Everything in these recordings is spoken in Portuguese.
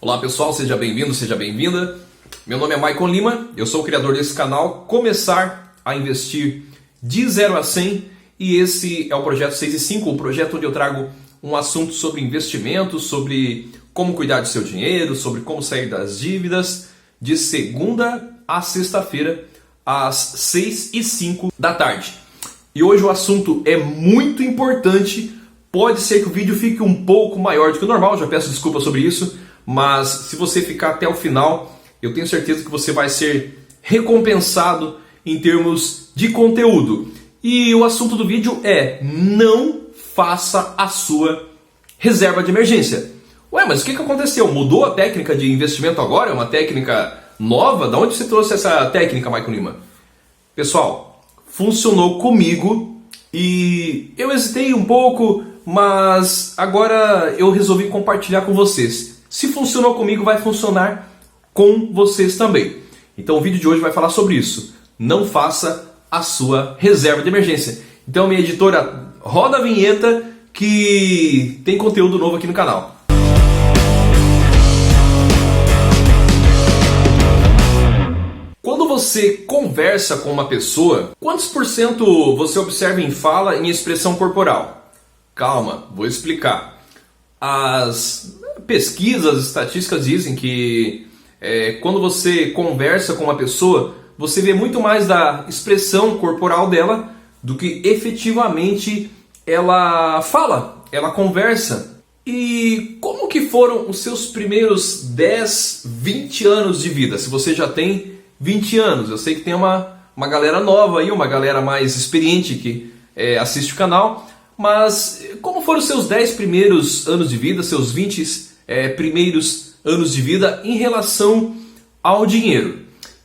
Olá pessoal, seja bem-vindo, seja bem-vinda. Meu nome é Maicon Lima, eu sou o criador desse canal Começar a Investir de 0 a 100 e esse é o projeto 6 e 5, o projeto onde eu trago um assunto sobre investimentos, sobre como cuidar do seu dinheiro, sobre como sair das dívidas, de segunda a sexta-feira, às 6 e 5 da tarde. E hoje o assunto é muito importante, pode ser que o vídeo fique um pouco maior do que o normal, já peço desculpa sobre isso, mas se você ficar até o final, eu tenho certeza que você vai ser recompensado em termos de conteúdo. E o assunto do vídeo é: não faça a sua reserva de emergência. Ué, mas o que aconteceu? Mudou a técnica de investimento agora? É uma técnica nova? Da onde você trouxe essa técnica, Maicon Lima? Pessoal, funcionou comigo e eu hesitei um pouco, mas agora eu resolvi compartilhar com vocês. Se funcionou comigo, vai funcionar com vocês também. Então o vídeo de hoje vai falar sobre isso. Não faça a sua reserva de emergência. Então, minha editora, roda a vinheta que tem conteúdo novo aqui no canal. Quando você conversa com uma pessoa, quantos por cento você observa em fala, em expressão corporal? Calma, vou explicar. As pesquisas, as estatísticas dizem que quando você conversa com uma pessoa, você vê muito mais da expressão corporal dela do que efetivamente ela fala, ela conversa. E como que foram os seus primeiros 10, 20 anos de vida? Se você já tem 20 anos, eu sei que tem uma galera nova aí, uma galera mais experiente que assiste o canal, mas como foram os seus 10 primeiros anos de vida, seus 20 primeiros anos de vida em relação ao dinheiro?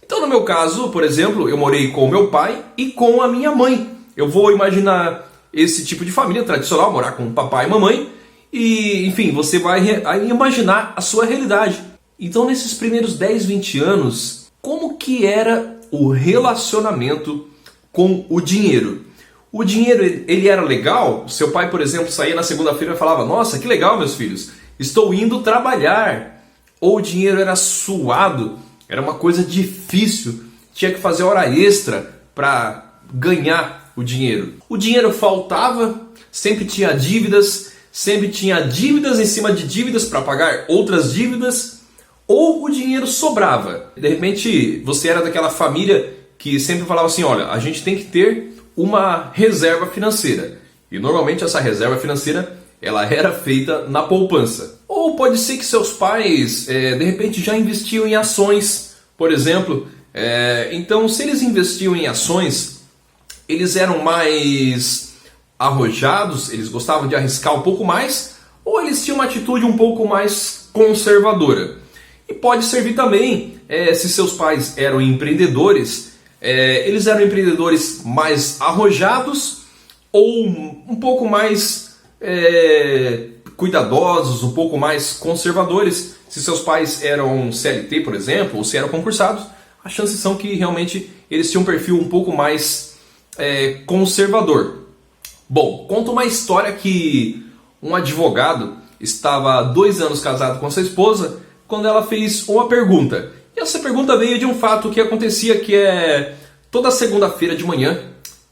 Então, no meu caso, por exemplo, eu morei com o meu pai e com a minha mãe. Eu vou imaginar esse tipo de família tradicional, morar com papai e mamãe, e, enfim, você vai imaginar a sua realidade. Então, nesses primeiros 10, 20 anos, como que era o relacionamento com o dinheiro? O dinheiro, ele era legal? Seu pai, por exemplo, saía na segunda-feira e falava: "Nossa, que legal, meus filhos, estou indo trabalhar." Ou o dinheiro era suado, era uma coisa difícil, tinha que fazer hora extra para ganhar o dinheiro. O dinheiro faltava, sempre tinha dívidas em cima de dívidas para pagar outras dívidas, ou o dinheiro sobrava. De repente, você era daquela família que sempre falava assim: olha, a gente tem que ter uma reserva financeira. E normalmente essa reserva financeira, ela era feita na poupança. Ou pode ser que seus pais, de repente, já investiam em ações, por exemplo. Então, se eles investiam em ações, eles eram mais arrojados, eles gostavam de arriscar um pouco mais, ou eles tinham uma atitude um pouco mais conservadora. E pode servir também, se seus pais eram empreendedores, eles eram empreendedores mais arrojados ou um pouco mais cuidadosos, um pouco mais conservadores. Se seus pais eram CLT, por exemplo, ou se eram concursados, as chances são que realmente eles tinham um perfil um pouco mais conservador. Bom, conta uma história que um advogado estava 2 anos casado com sua esposa quando ela fez uma pergunta. E essa pergunta veio de um fato que acontecia, que toda segunda-feira de manhã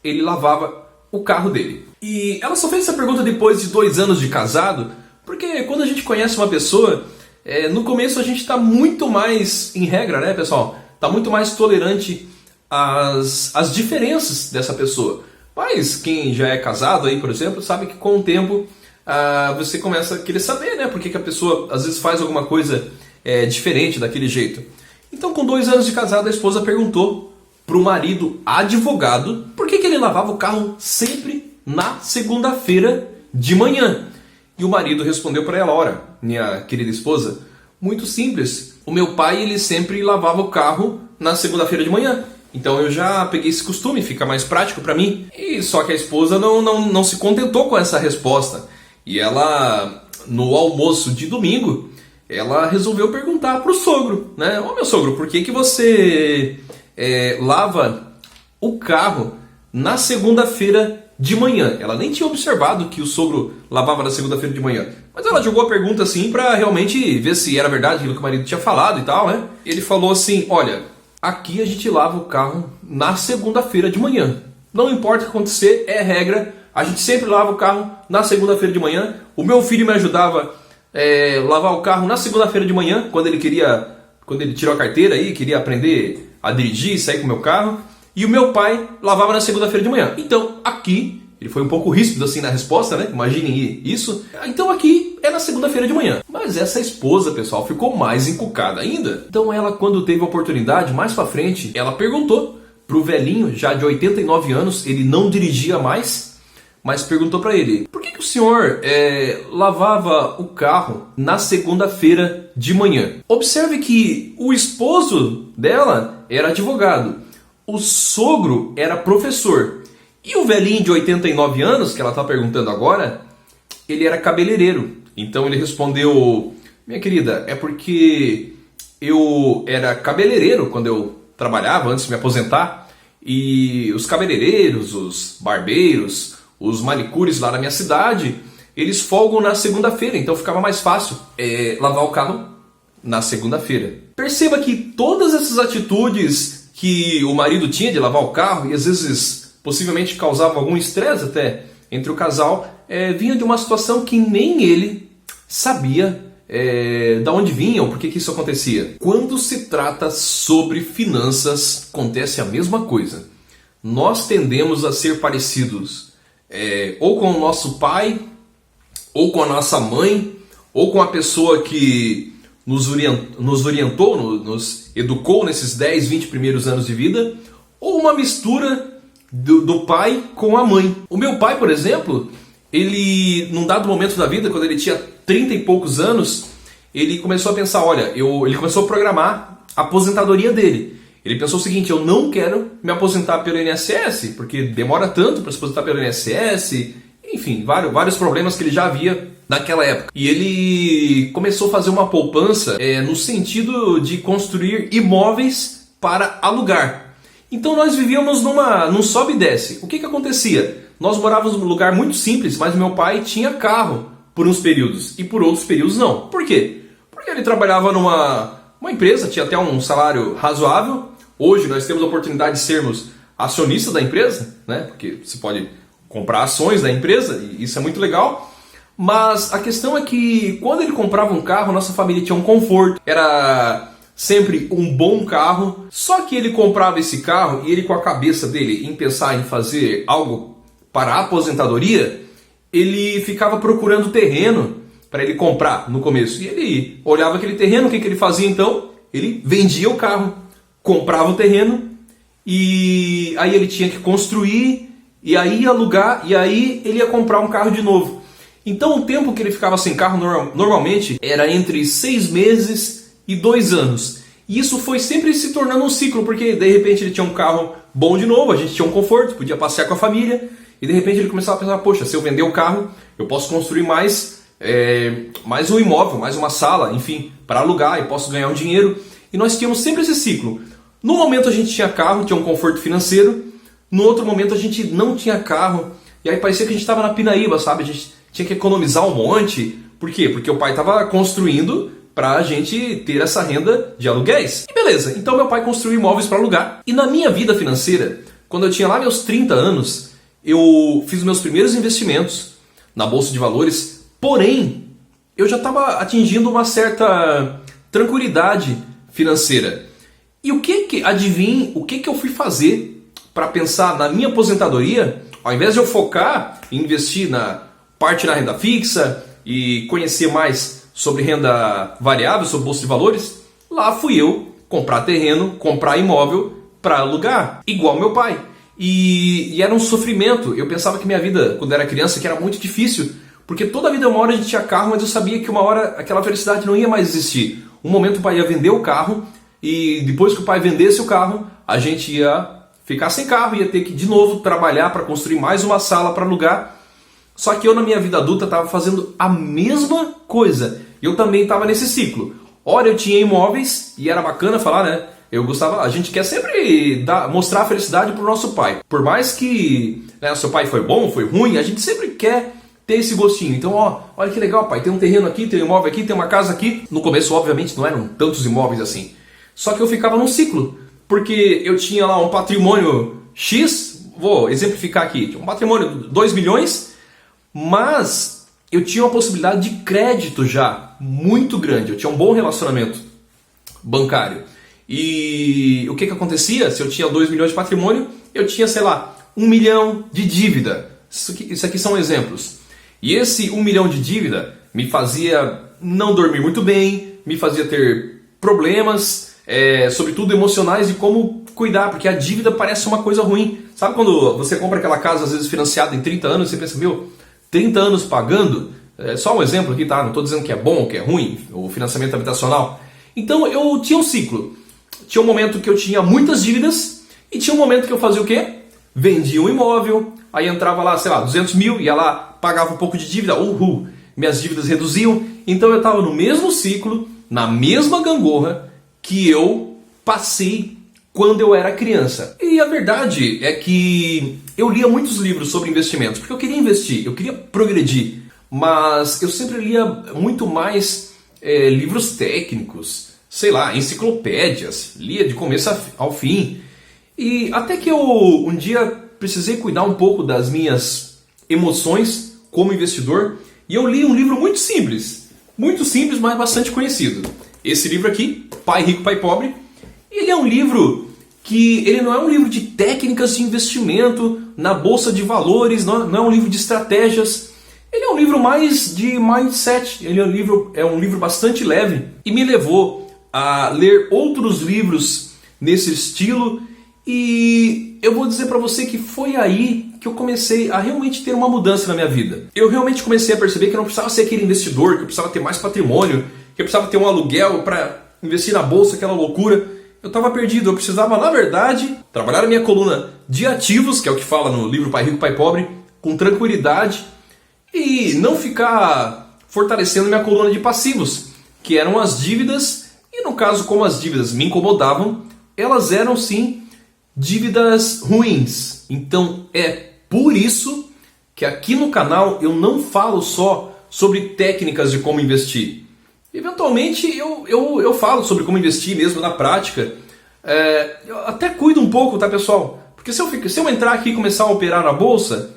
ele lavava o carro dele. E ela só fez essa pergunta depois de 2 anos de casado, porque quando a gente conhece uma pessoa, no começo a gente está muito mais, em regra, né, pessoal? Está muito mais tolerante às diferenças dessa pessoa. Mas quem já é casado aí, por exemplo, sabe que com o tempo você começa a querer saber, né, por que a pessoa às vezes faz alguma coisa diferente daquele jeito. Então, com 2 anos de casado, a esposa perguntou para o marido advogado por que ele lavava o carro sempre na segunda-feira de manhã. E o marido respondeu para ela: "Ora, minha querida esposa, muito simples. O meu pai, ele sempre lavava o carro na segunda-feira de manhã. Então eu já peguei esse costume, fica mais prático para mim." E só que a esposa não se contentou com essa resposta. E ela, no almoço de domingo, ela resolveu perguntar para o sogro, né? "Ô meu sogro, por que você lava o carro na segunda-feira de manhã?" Ela nem tinha observado que o sogro lavava na segunda-feira de manhã. Mas ela jogou a pergunta assim pra realmente ver se era verdade aquilo que o marido tinha falado e tal, né? Ele falou assim, olha, aqui a gente lava o carro na segunda-feira de manhã. Não importa o que acontecer, é regra. A gente sempre lava o carro na segunda-feira de manhã. O meu filho me ajudava a lavar o carro na segunda-feira de manhã, quando ele tirou a carteira e queria aprender a dirigir e sair com o meu carro. E o meu pai lavava na segunda-feira de manhã. Então, aqui, ele foi um pouco ríspido assim na resposta, né? Imaginem isso. Então aqui é na segunda-feira de manhã. Mas essa esposa, pessoal, ficou mais encucada ainda. Então ela, quando teve a oportunidade, mais pra frente, ela perguntou pro velhinho, já de 89 anos, ele não dirigia mais, mas perguntou pra ele, por que o senhor lavava o carro na segunda-feira de manhã? Observe que o esposo dela era advogado, o sogro era professor, e o velhinho de 89 anos, que ela está perguntando agora, ele era cabeleireiro. Então ele respondeu, minha querida, é porque eu era cabeleireiro quando eu trabalhava, antes de me aposentar, e os cabeleireiros, os barbeiros, os manicures lá na minha cidade, eles folgam na segunda-feira, então ficava mais fácil lavar o carro na segunda-feira. Perceba que todas essas atitudes que o marido tinha de lavar o carro, e às vezes possivelmente causava algum estresse até entre o casal, vinha de uma situação que nem ele sabia da onde vinha ou por que isso acontecia. Quando se trata sobre finanças, acontece a mesma coisa. Nós tendemos a ser parecidos ou com o nosso pai, ou com a nossa mãe, ou com a pessoa que nos orientou, nos educou nesses 10, 20 primeiros anos de vida, ou uma mistura do pai com a mãe. O meu pai, por exemplo, ele, num dado momento da vida, quando ele tinha 30 e poucos anos, ele começou a pensar, ele começou a programar a aposentadoria dele. Ele pensou o seguinte, eu não quero me aposentar pelo INSS, porque demora tanto para se aposentar pelo INSS, enfim, vários problemas que ele já havia naquela época. E ele começou a fazer uma poupança no sentido de construir imóveis para alugar. Então nós vivíamos num sobe e desce. O que acontecia? Nós morávamos num lugar muito simples, mas meu pai tinha carro por uns períodos e por outros períodos não. Por quê? Porque ele trabalhava numa empresa, tinha até um salário razoável. Hoje nós temos a oportunidade de sermos acionistas da empresa, né? Porque você pode comprar ações da empresa e isso é muito legal. Mas a questão é que quando ele comprava um carro, nossa família tinha um conforto. Era sempre um bom carro, só que ele comprava esse carro e ele, com a cabeça dele em pensar em fazer algo para a aposentadoria, ele ficava procurando terreno para ele comprar no começo. E ele olhava aquele terreno, o que ele fazia então? Ele vendia o carro, comprava o terreno e aí ele tinha que construir e aí ia alugar e aí ele ia comprar um carro de novo. Então o tempo que ele ficava sem carro normalmente era entre 6 meses e 2 anos. E isso foi sempre se tornando um ciclo, porque de repente ele tinha um carro bom de novo, a gente tinha um conforto, podia passear com a família, e de repente ele começava a pensar, poxa, se eu vender o carro, eu posso construir mais um imóvel, mais uma sala, enfim, para alugar, e posso ganhar um dinheiro. E nós tínhamos sempre esse ciclo. No momento a gente tinha carro, tinha um conforto financeiro, no outro momento a gente não tinha carro, e aí parecia que a gente estava na pinaíba, sabe? A gente tinha que economizar um monte. Por quê? Porque o pai estava construindo para a gente ter essa renda de aluguéis. E beleza, então meu pai construiu imóveis para alugar. E na minha vida financeira, quando eu tinha lá meus 30 anos, eu fiz meus primeiros investimentos na Bolsa de Valores, porém, eu já estava atingindo uma certa tranquilidade financeira. E adivinhe o que eu fui fazer para pensar na minha aposentadoria, ao invés de eu focar em investir na parte da renda fixa e conhecer mais sobre renda variável, sobre bolsa de valores, lá fui eu comprar terreno, comprar imóvel para alugar, igual meu pai. E era um sofrimento. Eu pensava que minha vida, quando era criança, que era muito difícil, porque toda vida, uma hora a gente tinha carro, mas eu sabia que uma hora aquela felicidade não ia mais existir. Um momento o pai ia vender o carro, e depois que o pai vendesse o carro, a gente ia ficar sem carro, ia ter que de novo trabalhar para construir mais uma sala para alugar. Só que eu, na minha vida adulta, estava fazendo a mesma coisa. Eu também estava nesse ciclo. Ora, eu tinha imóveis, e era bacana falar, né? Eu gostava, a gente quer sempre mostrar a felicidade para o nosso pai. Por mais que seu pai foi bom, foi ruim, a gente sempre quer ter esse gostinho. Então, ó, olha que legal, pai, tem um terreno aqui, tem um imóvel aqui, tem uma casa aqui. No começo, obviamente, não eram tantos imóveis assim. Só que eu ficava num ciclo, porque eu tinha lá um patrimônio X, vou exemplificar aqui, um patrimônio de 2 milhões, mas eu tinha uma possibilidade de crédito já muito grande, eu tinha um bom relacionamento bancário. E o que acontecia? Se eu tinha 2 milhões de patrimônio, eu tinha, sei lá, 1 milhão de dívida. Isso aqui são exemplos. E esse 1 milhão de dívida me fazia não dormir muito bem, me fazia ter problemas, sobretudo emocionais, de como cuidar, porque a dívida parece uma coisa ruim. Sabe quando você compra aquela casa, às vezes financiada em 30 anos, e você pensa, meu, 30 anos pagando? Só um exemplo aqui, tá? Não estou dizendo que é bom ou que é ruim, o financiamento habitacional. Então eu tinha um ciclo. Tinha um momento que eu tinha muitas dívidas e tinha um momento que eu fazia o quê? Vendia um imóvel, aí entrava lá, sei lá, 200 mil, ia lá, pagava um pouco de dívida, minhas dívidas reduziam. Então eu estava no mesmo ciclo, na mesma gangorra que eu passei quando eu era criança. E a verdade é que eu lia muitos livros sobre investimentos, porque eu queria investir, eu queria progredir, mas eu sempre lia muito mais livros técnicos, sei lá, enciclopédias, lia de começo ao fim. E até que eu um dia precisei cuidar um pouco das minhas emoções como investidor, e eu li um livro muito simples, mas bastante conhecido. Esse livro aqui, Pai Rico, Pai Pobre, ele é um livro que ele não é um livro de técnicas de investimento na bolsa de valores, não é um livro de estratégias. Ele é um livro mais de mindset, ele é um livro bastante leve e me levou a ler outros livros nesse estilo. E eu vou dizer para você que foi aí que eu comecei a realmente ter uma mudança na minha vida. Eu realmente comecei a perceber que eu não precisava ser aquele investidor, que eu precisava ter mais patrimônio, que eu precisava ter um aluguel para investir na bolsa, aquela loucura. Eu estava perdido, eu precisava, na verdade, trabalhar a minha coluna de ativos, que é o que fala no livro Pai Rico, Pai Pobre, com tranquilidade, e não ficar fortalecendo minha coluna de passivos, que eram as dívidas, e no caso, como as dívidas me incomodavam, elas eram sim dívidas ruins. Então é por isso que aqui no canal eu não falo só sobre técnicas de como investir. Eventualmente eu falo sobre como investir mesmo na prática. Eu até cuido um pouco, tá, pessoal? Porque se eu entrar aqui e começar a operar na bolsa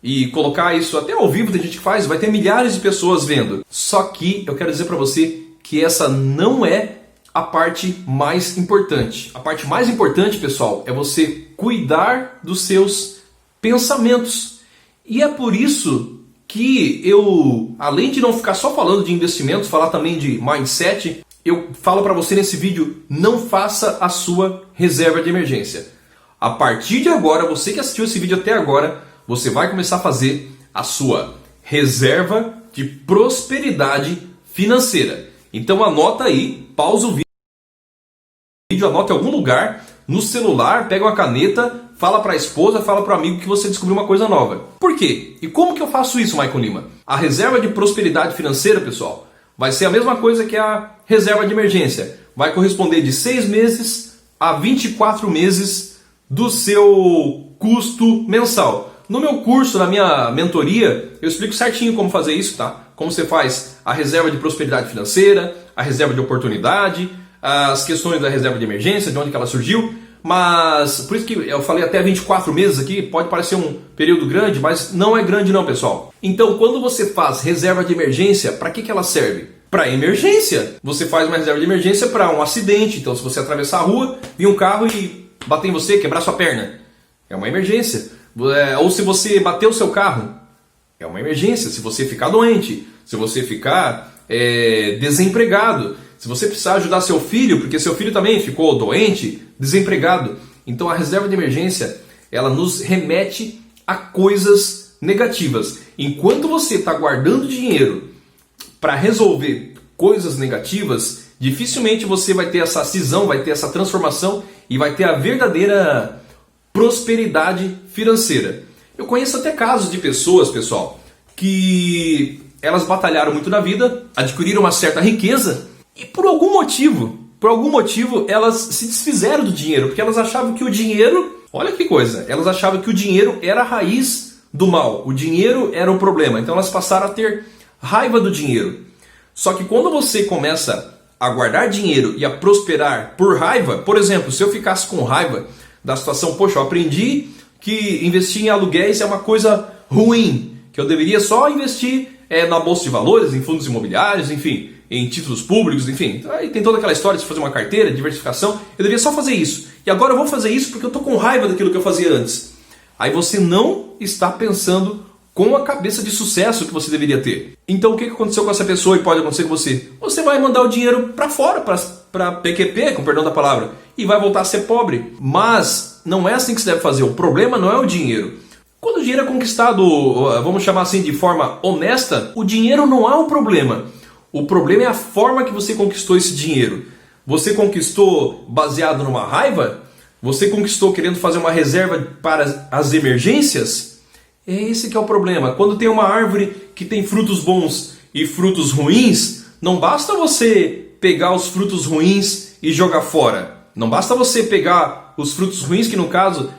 e colocar isso até ao vivo, tem gente que faz, vai ter milhares de pessoas vendo. Só que eu quero dizer para você que essa não é a parte mais importante. A parte mais importante, pessoal, é você cuidar dos seus pensamentos. E é por isso que eu, além de não ficar só falando de investimentos, falar também de mindset, eu falo para você nesse vídeo, não faça a sua reserva de emergência. A partir de agora, você que assistiu esse vídeo até agora, você vai começar a fazer a sua reserva de prosperidade financeira. Então anota aí, pausa o vídeo, anota em algum lugar, no celular, pega uma caneta, fala para a esposa, fala para o amigo que você descobriu uma coisa nova. Por quê? E como que eu faço isso, Michael Lima? A reserva de prosperidade financeira, pessoal, vai ser a mesma coisa que a reserva de emergência. Vai corresponder de 6 meses a 24 meses do seu custo mensal. No meu curso, na minha mentoria, eu explico certinho como fazer isso, tá? Como você faz a reserva de prosperidade financeira, a reserva de oportunidade, as questões da reserva de emergência, de onde que ela surgiu. Mas, por isso que eu falei até 24 meses aqui, pode parecer um período grande, mas não é grande não, pessoal. Então, quando você faz reserva de emergência, para que ela serve? Para emergência. Você faz uma reserva de emergência para um acidente. Então, se você atravessar a rua, vir um carro e bater em você, quebrar sua perna, é uma emergência. Ou se você bater o seu carro, é uma emergência. Se você ficar doente, se você ficar desempregado, se você precisar ajudar seu filho, porque seu filho também ficou doente, desempregado. Então a reserva de emergência, ela nos remete a coisas negativas. Enquanto você está guardando dinheiro para resolver coisas negativas, dificilmente você vai ter essa cisão, vai ter essa transformação e vai ter a verdadeira prosperidade financeira. Eu conheço até casos de pessoas, pessoal, que elas batalharam muito na vida, adquiriram uma certa riqueza e por algum motivo elas se desfizeram do dinheiro, porque elas achavam que o dinheiro, olha que coisa, elas achavam que o dinheiro era a raiz do mal. O dinheiro era o problema. Então elas passaram a ter raiva do dinheiro. Só que quando você começa a guardar dinheiro e a prosperar por raiva, por exemplo, se eu ficasse com raiva da situação, poxa, eu aprendi que investir em aluguéis é uma coisa ruim, que eu deveria só investir na bolsa de valores, em fundos imobiliários, enfim, em títulos públicos, enfim. Aí tem toda aquela história de fazer uma carteira, diversificação. Eu deveria só fazer isso. E agora eu vou fazer isso porque eu estou com raiva daquilo que eu fazia antes. Aí você não está pensando com a cabeça de sucesso que você deveria ter. Então o que aconteceu com essa pessoa e pode acontecer com você? Você vai mandar o dinheiro para fora, para PQP, com perdão da palavra, e vai voltar a ser pobre. Mas não é assim que se deve fazer. O problema não é o dinheiro. Quando o dinheiro é conquistado, vamos chamar assim, de forma honesta, o dinheiro não é o problema. O problema é a forma que você conquistou esse dinheiro. Você conquistou baseado numa raiva? Você conquistou querendo fazer uma reserva para as emergências? É esse que é o problema. Quando tem uma árvore que tem frutos bons e frutos ruins, não basta você pegar os frutos ruins e jogar fora. Não basta você pegar os frutos ruins, que no caso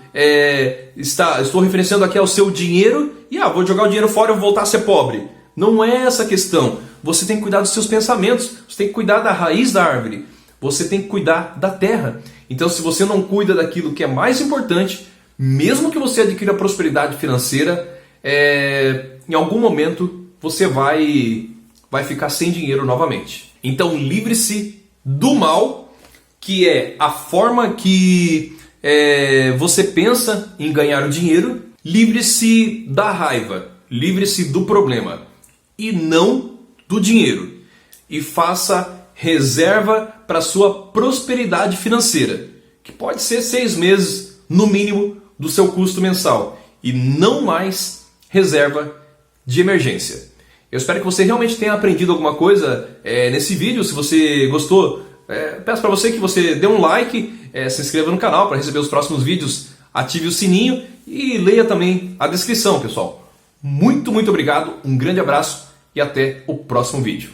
estou referenciando aqui ao seu dinheiro, e vou jogar o dinheiro fora e vou voltar a ser pobre. Não é essa a questão. Você tem que cuidar dos seus pensamentos, você tem que cuidar da raiz da árvore, você tem que cuidar da terra. Então, se você não cuida daquilo que é mais importante, mesmo que você adquira prosperidade financeira, em algum momento você vai ficar sem dinheiro novamente. Então, livre-se do mal, que é a forma que você pensa em ganhar o dinheiro. Livre-se da raiva, livre-se do problema e não do dinheiro. E faça reserva para sua prosperidade financeira, que pode ser 6 meses no mínimo do seu custo mensal, e não mais reserva de emergência. Eu espero que você realmente tenha aprendido alguma coisa nesse vídeo. Se você gostou, peço para você que você dê um like, se inscreva no canal para receber os próximos vídeos, ative o sininho e leia também a descrição, pessoal. Muito obrigado, um grande abraço e até o próximo vídeo.